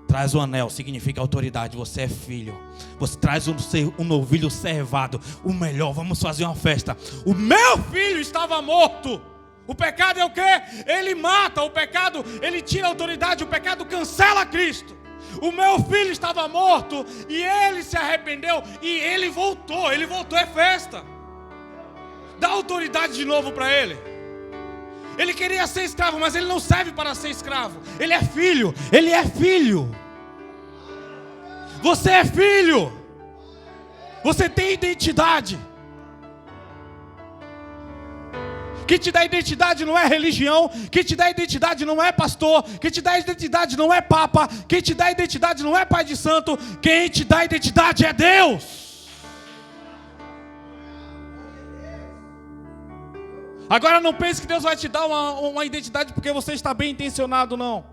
traz o anel, significa autoridade. Você é filho. Você traz um novilho servado, o melhor, vamos fazer uma festa. O meu filho estava morto. O pecado é o quê? Ele mata. O pecado, ele tira a autoridade. O pecado cancela Cristo. O meu filho estava morto e ele se arrependeu e ele voltou. Ele voltou, é festa. Dá autoridade de novo para ele. Ele queria ser escravo, mas ele não serve para ser escravo. Ele é filho. Ele é filho. Você é filho. Você tem identidade. Que te dá identidade não é religião. Que te dá identidade não é pastor. Que te dá identidade não é papa. Quem te dá identidade não é pai de santo. Quem te dá identidade é Deus. Agora não pense que Deus vai te dar uma identidade porque você está bem intencionado, não.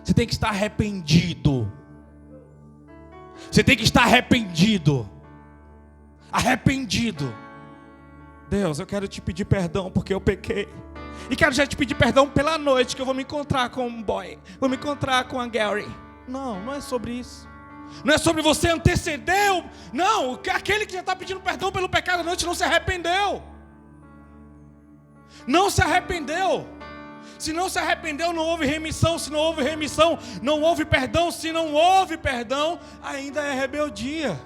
Você tem que estar arrependido. Você tem que estar arrependido. Arrependido. Deus, eu quero te pedir perdão porque eu pequei. E quero já te pedir perdão pela noite que eu vou me encontrar com um boy. Vou me encontrar com a Gary. Não é sobre isso. Não é sobre você anteceder. Não, aquele que já está pedindo perdão pelo pecado da noite não se arrependeu. Não se arrependeu. Se não se arrependeu, não houve remissão. Se não houve remissão, não houve perdão. Se não houve perdão, ainda é rebeldia.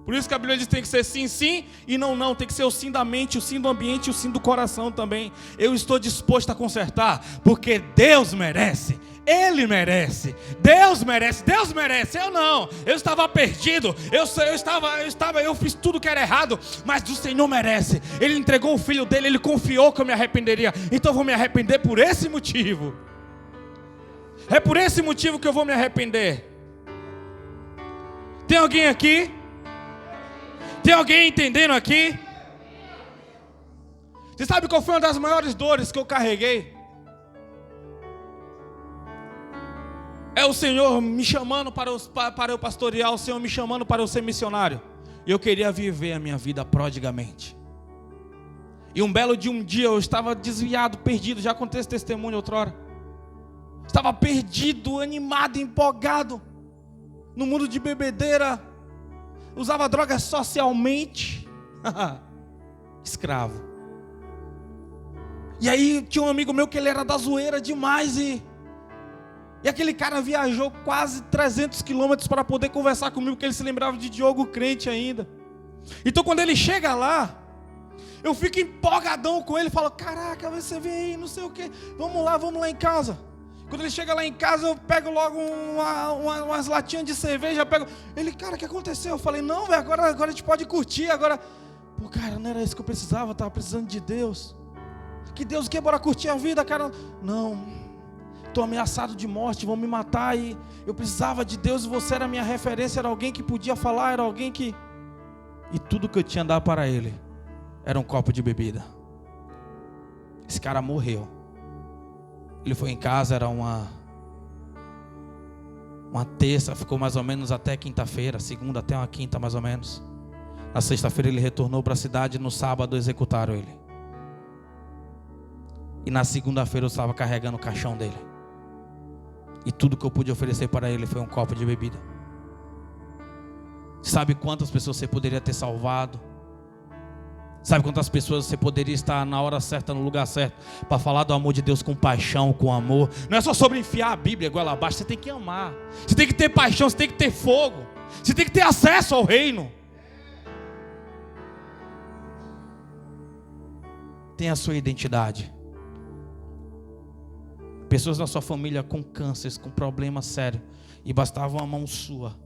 Por isso que a Bíblia diz que tem que ser sim, sim e não, não. Tem que ser o sim da mente, o sim do ambiente e o sim do coração também. Eu estou disposto a consertar, porque Deus merece. Ele merece. Deus merece. Deus merece. Eu não. Eu estava perdido. Eu fiz tudo que era errado, mas o Senhor merece. Ele entregou o filho dele, ele confiou que eu me arrependeria. Então eu vou me arrepender por esse motivo. É por esse motivo que eu vou me arrepender. Tem alguém aqui? Tem alguém entendendo aqui? Você sabe qual foi uma das maiores dores que eu carreguei? É o Senhor me chamando para eu pastorear, o Senhor me chamando para eu ser missionário. E eu queria viver a minha vida prodigamente. E um belo dia eu estava desviado, perdido. Já contei esse testemunho outrora. Estava perdido, animado, empolgado no mundo de bebedeira. Usava drogas socialmente. Escravo. E aí tinha um amigo meu que ele era da zoeira demais. E aquele cara viajou quase 300 quilômetros para poder conversar comigo, porque ele se lembrava de Diogo crente ainda. Então quando ele chega lá, eu fico empolgadão com ele. Falo, caraca, você vem aí, não sei o que. Vamos lá em casa. Quando ele chega lá em casa, eu pego logo umas latinhas de cerveja. Ele, cara, o que aconteceu? Eu falei, não, velho, agora a gente pode curtir. Agora, pô, cara, não era isso que eu precisava. Eu estava precisando de Deus. Que Deus quer, bora curtir a vida, cara. Não, estou ameaçado de morte, vão me matar, e eu precisava de Deus, e você era a minha referência, era alguém que podia falar, era alguém que... E tudo que eu tinha dado para ele era um copo de bebida. Esse cara morreu. Ele foi em casa, era uma terça, ficou mais ou menos até quinta-feira, segunda até uma quinta mais ou menos. Na sexta-feira ele retornou para a cidade, no sábado executaram ele. E na segunda-feira eu estava carregando o caixão dele. E tudo que eu pude oferecer para ele foi um copo de bebida. Sabe quantas pessoas você poderia ter salvado? Sabe quantas pessoas você poderia estar na hora certa, no lugar certo, para falar do amor de Deus com paixão, com amor? Não é só sobre enfiar a Bíblia goela abaixo. Você tem que amar, você tem que ter paixão, você tem que ter fogo, você tem que ter acesso ao reino. Tenha a sua identidade. Pessoas na sua família com cânceres, com problemas sérios, e bastava uma mão sua,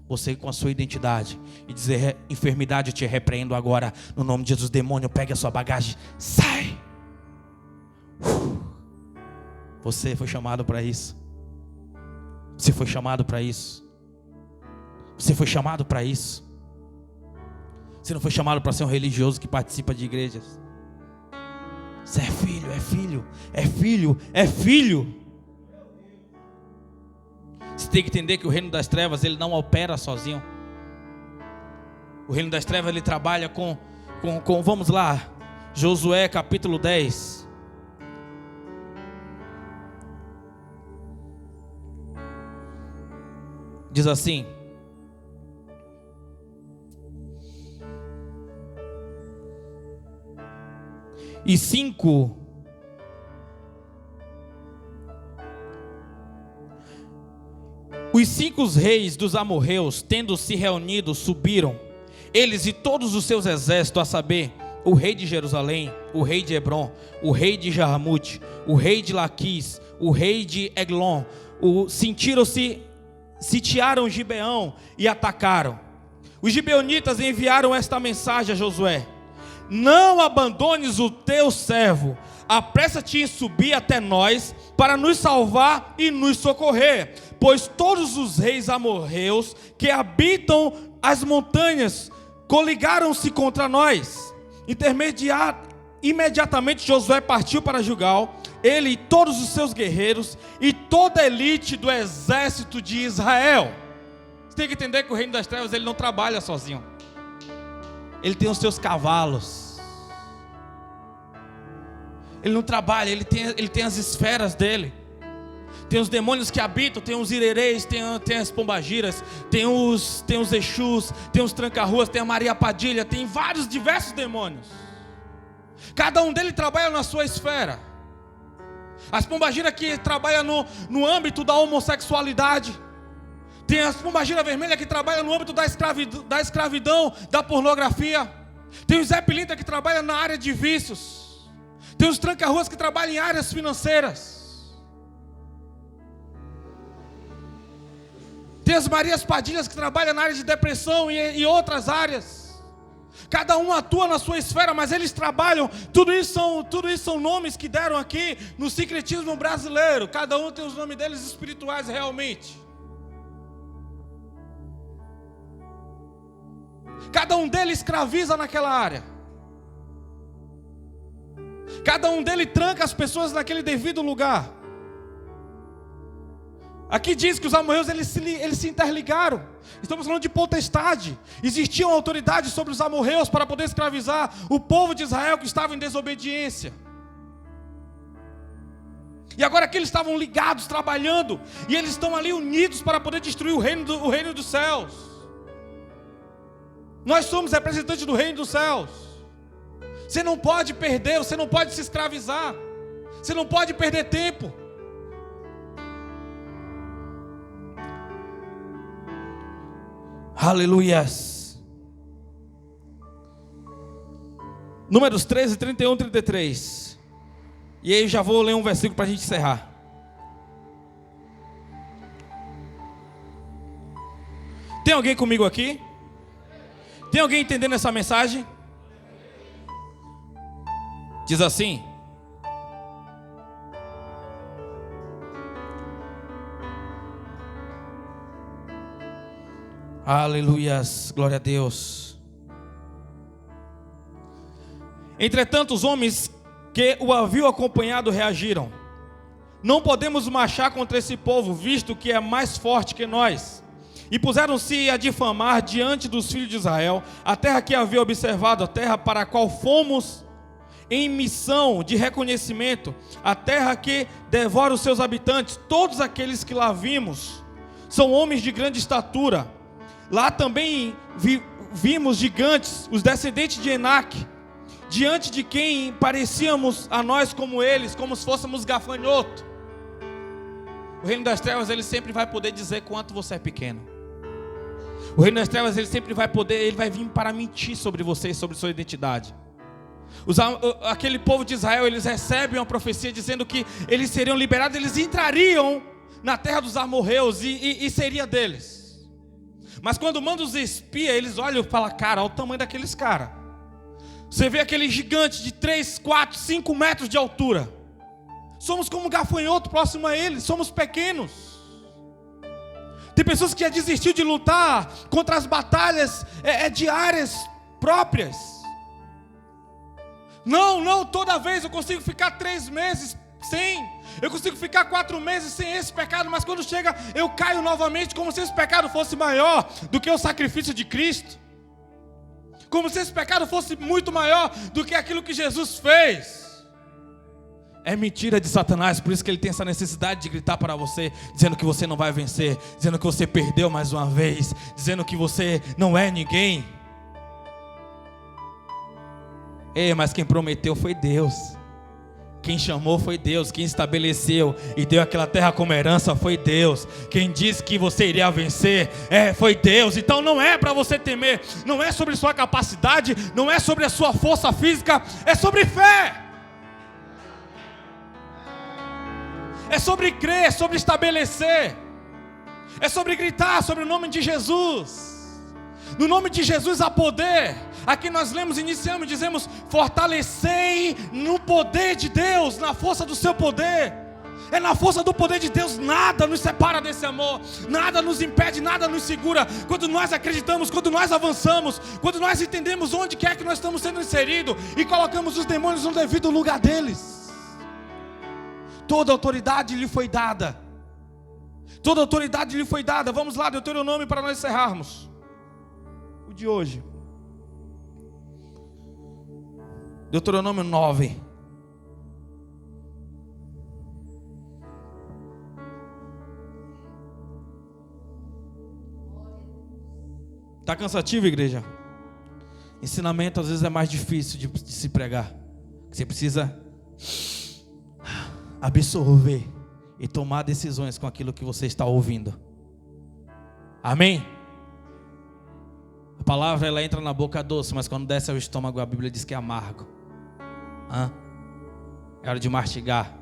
você com a sua identidade, e dizer: enfermidade, eu te repreendo agora, no nome de Jesus. Demônio, pegue a sua bagagem, sai. Você foi chamado para isso. Você foi chamado para isso. Você foi chamado para isso. Você não foi chamado para ser um religioso que participa de igrejas. Você é filho, é filho, é filho, é filho. Você tem que entender que o reino das trevas, ele não opera sozinho. O reino das trevas, ele trabalha com vamos lá, Josué capítulo 10. Diz assim: Os cinco reis dos amorreus, tendo se reunido, subiram, eles e todos os seus exércitos, a saber, o rei de Jerusalém, o rei de Hebron, o rei de Jarmute, o rei de Laquis, o rei de Eglon, sitiaram Gibeão e atacaram. Os gibeonitas enviaram esta mensagem a Josué: não abandones o teu servo, apressa-te em subir até nós, para nos salvar e nos socorrer, pois todos os reis amorreus que habitam as montanhas coligaram-se contra nós. Imediatamente Josué partiu para Gilgal, ele e todos os seus guerreiros e toda a elite do exército de Israel. Você tem que entender que o reino das trevas, ele não trabalha sozinho. Ele tem os seus cavalos. Ele não trabalha, ele tem as esferas dele. Tem os demônios que habitam, tem os irereis, tem as pombagiras, tem os exus, tem os tranca-ruas, tem a Maria Padilha, tem vários diversos demônios. Cada um deles trabalha na sua esfera. As pombagiras que trabalham no âmbito da homossexualidade. Tem as pombagiras vermelhas que trabalham no âmbito da escravidão, da pornografia. Tem os Zé Pilintra que trabalham na área de vícios. Tem os tranca-ruas que trabalham em áreas financeiras. Tem as Marias Padilhas que trabalham na área de depressão e outras áreas. Cada um atua na sua esfera, mas eles trabalham. Tudo isso são nomes que deram aqui no sincretismo brasileiro. Cada um tem os nomes deles espirituais realmente. Cada um deles escraviza naquela área. Cada um deles tranca as pessoas naquele devido lugar. Aqui diz que os amorreus eles se interligaram. Estamos falando de potestade. Existiam autoridades sobre os amorreus para poder escravizar o povo de Israel que estava em desobediência. E agora aqui eles estavam ligados, trabalhando, e eles estão ali unidos para poder destruir o reino dos céus. Nós somos representantes do reino dos céus. Você não pode perder, você não pode se escravizar. Você não pode perder tempo. Aleluias. Números 13, 31, 33. E aí eu já vou ler um versículo para a gente encerrar. Tem alguém comigo aqui? Tem alguém entendendo essa mensagem? Diz assim: Aleluias, glória a Deus. Entretanto, os homens que o haviam acompanhado reagiram: não podemos marchar contra esse povo, visto que é mais forte que nós. E puseram-se a difamar diante dos filhos de Israel a terra que havia observado, a terra para a qual fomos em missão de reconhecimento, a terra que devora os seus habitantes. Todos aqueles que lá vimos são homens de grande estatura. Lá também vimos gigantes, os descendentes de Enaque, diante de quem parecíamos a nós como eles, como se fôssemos gafanhoto. O reino das trevas, ele sempre vai poder dizer quanto você é pequeno. O reino das trevas, ele sempre vai poder, ele vai vir para mentir sobre você, sobre sua identidade. Aquele povo de Israel, eles recebem uma profecia dizendo que eles seriam liberados, eles entrariam na terra dos amorreus e seria deles. Mas quando manda os espias, eles olham e falam: cara, olha o tamanho daqueles caras. Você vê aquele gigante de 3, 4, 5 metros de altura. Somos como um gafanhoto próximo a eles, somos pequenos. Tem pessoas que já desistiu de lutar contra as batalhas diárias próprias. Não, toda vez eu consigo ficar 3 meses sem, eu consigo ficar 4 meses sem esse pecado, mas quando chega eu caio novamente, como se esse pecado fosse maior do que o sacrifício de Cristo, como se esse pecado fosse muito maior do que aquilo que Jesus fez. É mentira de Satanás, por isso que ele tem essa necessidade de gritar para você, dizendo que você não vai vencer, dizendo que você perdeu mais uma vez, dizendo que você não é ninguém. Mas quem prometeu foi Deus. Quem chamou foi Deus. Quem estabeleceu e deu aquela terra como herança foi Deus. Quem disse que você iria vencer foi Deus. Então não é para você temer. Não é sobre sua capacidade, não é sobre a sua força física, é sobre fé. É sobre crer, é sobre estabelecer. É sobre gritar sobre o nome de Jesus. No nome de Jesus há poder. Aqui nós lemos, iniciamos e dizemos: fortalecei no poder de Deus, na força do seu poder. É na força do poder de Deus, nada nos separa desse amor, nada nos impede, nada nos segura. Quando nós acreditamos, quando nós avançamos, quando nós entendemos onde quer que nós estamos sendo inseridos e colocamos os demônios no devido lugar deles. Toda autoridade lhe foi dada. Toda autoridade lhe foi dada. Vamos lá, Deuteronômio, para nós encerrarmos o de hoje. Deuteronômio 9. Está cansativo, igreja? Ensinamento às vezes é mais difícil de se pregar. Você precisa absorver e tomar decisões com aquilo que você está ouvindo. Amém? A palavra, ela entra na boca doce, mas quando desce ao estômago, a Bíblia diz que é amargo. É hora de mastigar.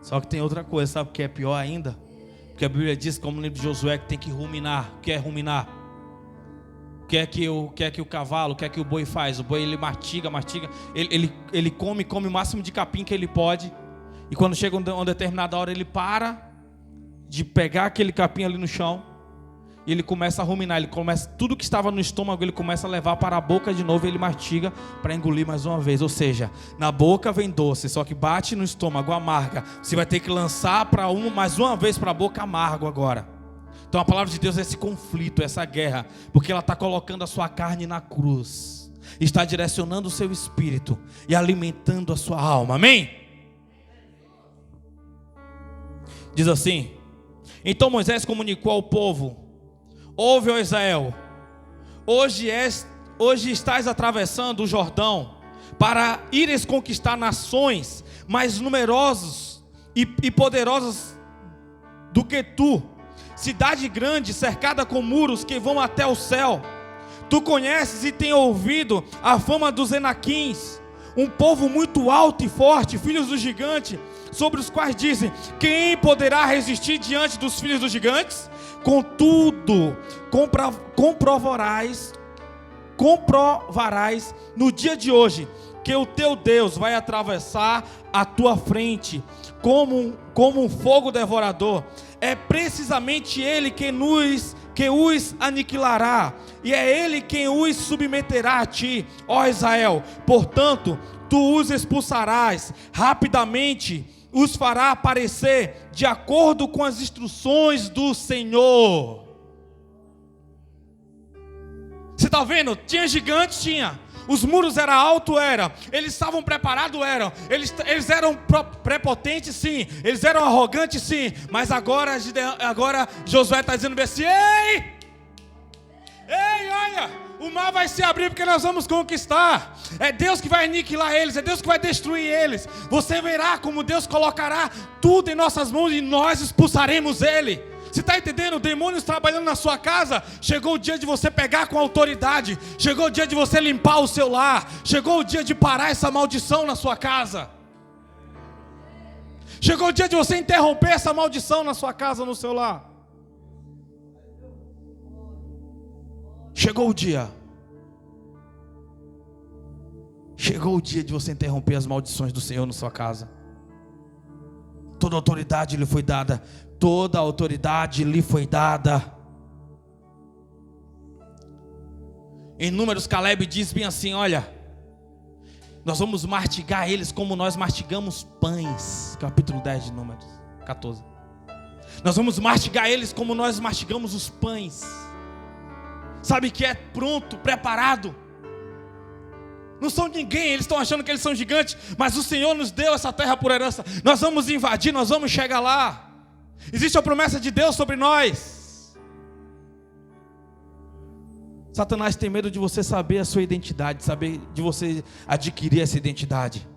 Só que tem outra coisa, sabe o que é pior ainda? Porque a Bíblia diz, como no livro de Josué, que tem que ruminar. O que é ruminar? O que é que o cavalo, o que é que o boi faz? O boi, ele mastiga. Ele come o máximo de capim que ele pode. E quando chega uma determinada hora, ele para de pegar aquele capim ali no chão. E ele começa a ruminar, tudo que estava no estômago, ele começa a levar para a boca de novo, e ele mastiga para engolir mais uma vez. Ou seja, na boca vem doce, só que bate no estômago, amarga. Você vai ter que lançar mais uma vez para a boca, amargo agora. Então a palavra de Deus é esse conflito, essa guerra, porque ela está colocando a sua carne na cruz, está direcionando o seu espírito e alimentando a sua alma. Amém? Diz assim: então Moisés comunicou ao povo: ouve, ó Israel, hoje estás atravessando o Jordão para ires conquistar nações mais numerosas e poderosas do que tu, cidade grande cercada com muros que vão até o céu. Tu conheces e tem ouvido a fama dos Enaquins, um povo muito alto e forte, filhos do gigante, sobre os quais dizem: quem poderá resistir diante dos filhos dos gigantes? Contudo, comprovarás no dia de hoje que o teu Deus vai atravessar a tua frente como um fogo devorador. É precisamente Ele que os aniquilará, e é Ele quem os submeterá a ti, ó Israel. Portanto, tu os expulsarás rapidamente, os fará aparecer de acordo com as instruções do Senhor. Você está vendo? Tinha gigantes, tinha. Os muros eram altos, eles estavam preparados, eles eram prepotentes, sim, eles eram arrogantes, sim, mas agora Josué está dizendo assim: ei, olha, o mar vai se abrir porque nós vamos conquistar. É Deus que vai aniquilar eles, é Deus que vai destruir eles. Você verá como Deus colocará tudo em nossas mãos e nós expulsaremos ele. Você está entendendo? Demônios trabalhando na sua casa. Chegou o dia de você pegar com autoridade. Chegou o dia de você limpar o seu lar. Chegou o dia de parar essa maldição na sua casa. Chegou o dia de você interromper essa maldição na sua casa, no seu lar. Chegou o dia. Chegou o dia de você interromper as maldições do Senhor na sua casa. Toda autoridade lhe foi dada. Toda a autoridade lhe foi dada. Em Números, Caleb diz bem assim: olha, nós vamos mastigar eles como nós mastigamos pães. Capítulo 10 de Números 14. Nós vamos mastigar eles como nós mastigamos os pães. Sabe que é pronto, preparado. Não são ninguém, eles estão achando que eles são gigantes, mas o Senhor nos deu essa terra por herança. Nós vamos invadir, nós vamos chegar lá. Existe a promessa de Deus sobre nós. Satanás tem medo de você saber a sua identidade, saber de você adquirir essa identidade.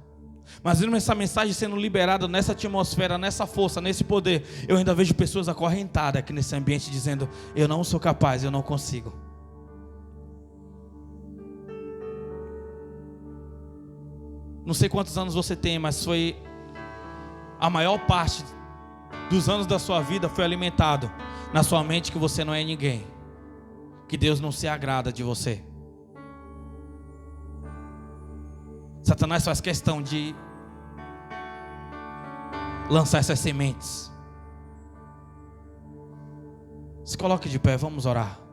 Mas mesmo essa mensagem sendo liberada nessa atmosfera, nessa força, nesse poder, eu ainda vejo pessoas acorrentadas aqui nesse ambiente dizendo: eu não sou capaz, eu não consigo. Não sei quantos anos você tem, mas foi a maior parte dos anos da sua vida foi alimentado na sua mente que você não é ninguém, que Deus não se agrada de você. Satanás faz questão de lançar essas sementes. Se coloque de pé, vamos orar.